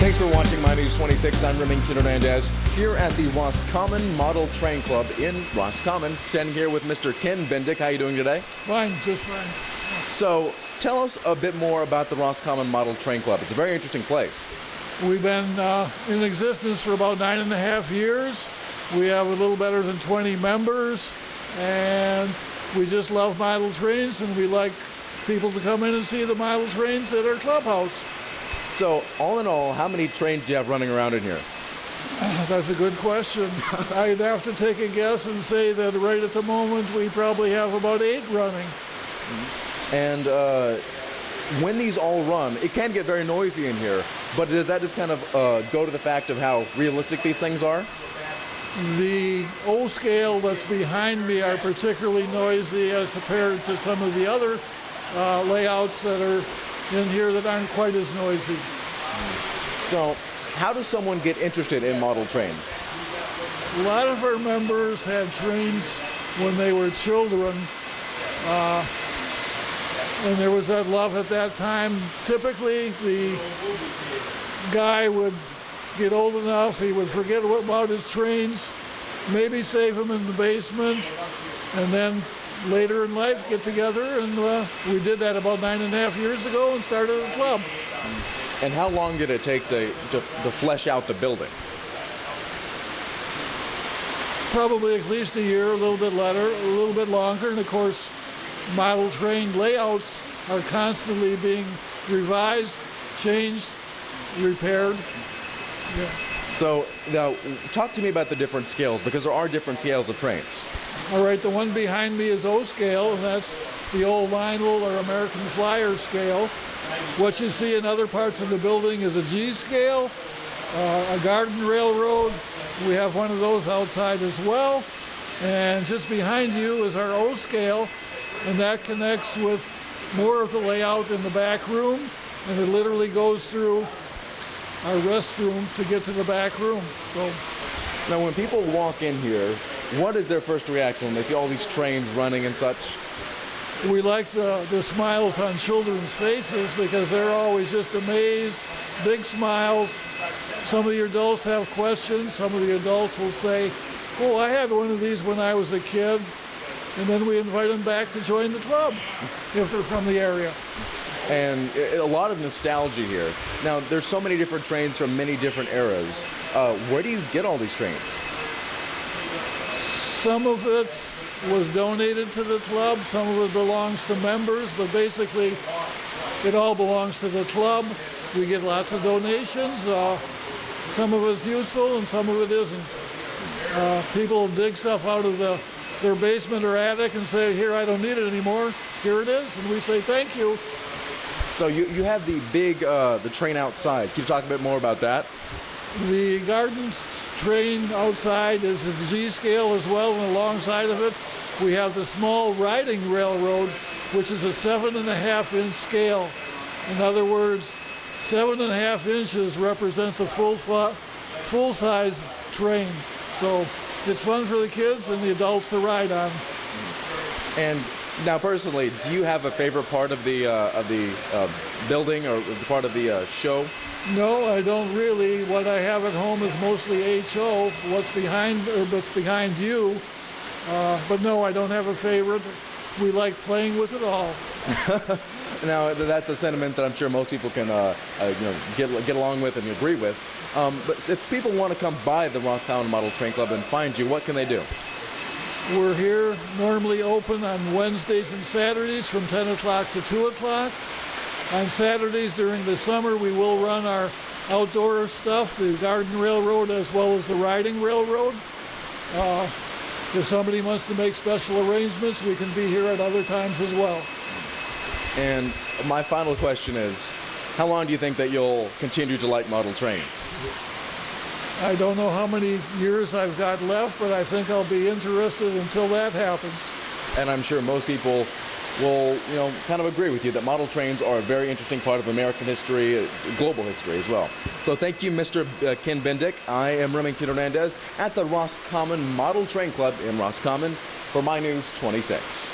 Thanks for watching My News 26. I'm Remington Hernandez here at the Roscommon Model Train Club in Roscommon. Standing here with Mr. Ken Bendick. How are you doing today? Fine, just fine. So tell us a bit more about the Roscommon Model Train Club. It's a very interesting place. We've been in existence for about 9.5 years. We have a little better than 20 members, and we just love model trains, and we like people to come in and see the model trains at our clubhouse. So all in all, how many trains do you have running around in here? That's a good question. I'd have to take a guess and say that right at the moment we probably have about 8 running. And when these all run, it can get very noisy in here, but does that just kind of go to the fact of how realistic these things are? The O scale that's behind me are particularly noisy as compared to some of the other layouts that are in here that aren't quite as noisy. So how does someone get interested in model trains? A lot of our members had trains when they were children, and there was that love at that time. Typically, the guy would get old enough, he would forget about his trains, maybe save them in the basement, and then later in life get together, and we did that about 9.5 years ago and started a club. And how long did it take to flesh out the building? Probably at least a year, a little bit longer, and of course model train layouts are constantly being revised, changed, repaired. Yeah. So now talk to me about the different scales, because there are different scales of trains. All right, the one behind me is O scale, and that's the old Lionel or American Flyer scale. What you see in other parts of the building is a G scale, a garden railroad. We have one of those outside as well. And just behind you is our O scale, and that connects with more of the layout in the back room, and it literally goes through our restroom to get to the back room. So, now when people walk in here, what is their first reaction when they see all these trains running and such? we like the smiles on children's faces because they're always just amazed, big smiles. Some of the adults have questions. Some of the adults will say, oh, I had one of these when I was a kid. And then we invite them back to join the club if they're from the area. And a lot of nostalgia here. Now, there's so many different trains from many different eras. Where do you get all these trains? Some of it was donated to the club. Some of it belongs to members, but basically it all belongs to the club. We get lots of donations. Some of it's useful and some of it isn't. People dig stuff out of their basement or attic and say, here, I don't need it anymore. Here it is. And we say, thank you. So you have the big, the train outside. Can you talk a bit more about that? The garden train outside is the G scale as well, and alongside of it, we have the small riding railroad, which is a 7.5-inch scale. In other words, 7.5 inches represents a full-size train. So it's fun for the kids and the adults to ride on. And now, personally, do you have a favorite part of the building or part of the show? No, I don't really. What I have at home is mostly HO. What's behind you. But no, I don't have a favorite. We like playing with it all. Now, that's a sentiment that I'm sure most people can get along with and agree with. But if people want to come by the Roscommon Model Train Club and find you, what can they do? We're here normally open on Wednesdays and Saturdays from 10 o'clock to 2 o'clock. On Saturdays during the summer, we will run our outdoor stuff, the garden railroad as well as the riding railroad. If somebody wants to make special arrangements, we can be here at other times as well. And my final question is, how long do you think that you'll continue to like model trains? I don't know how many years I've got left, but I think I'll be interested until that happens. And I'm sure most people will, kind of agree with you that model trains are a very interesting part of American history, global history as well. So thank you, Mr. Ken Bendick. I am Remington Hernandez at the Roscommon Model Train Club in Roscommon for My News 26.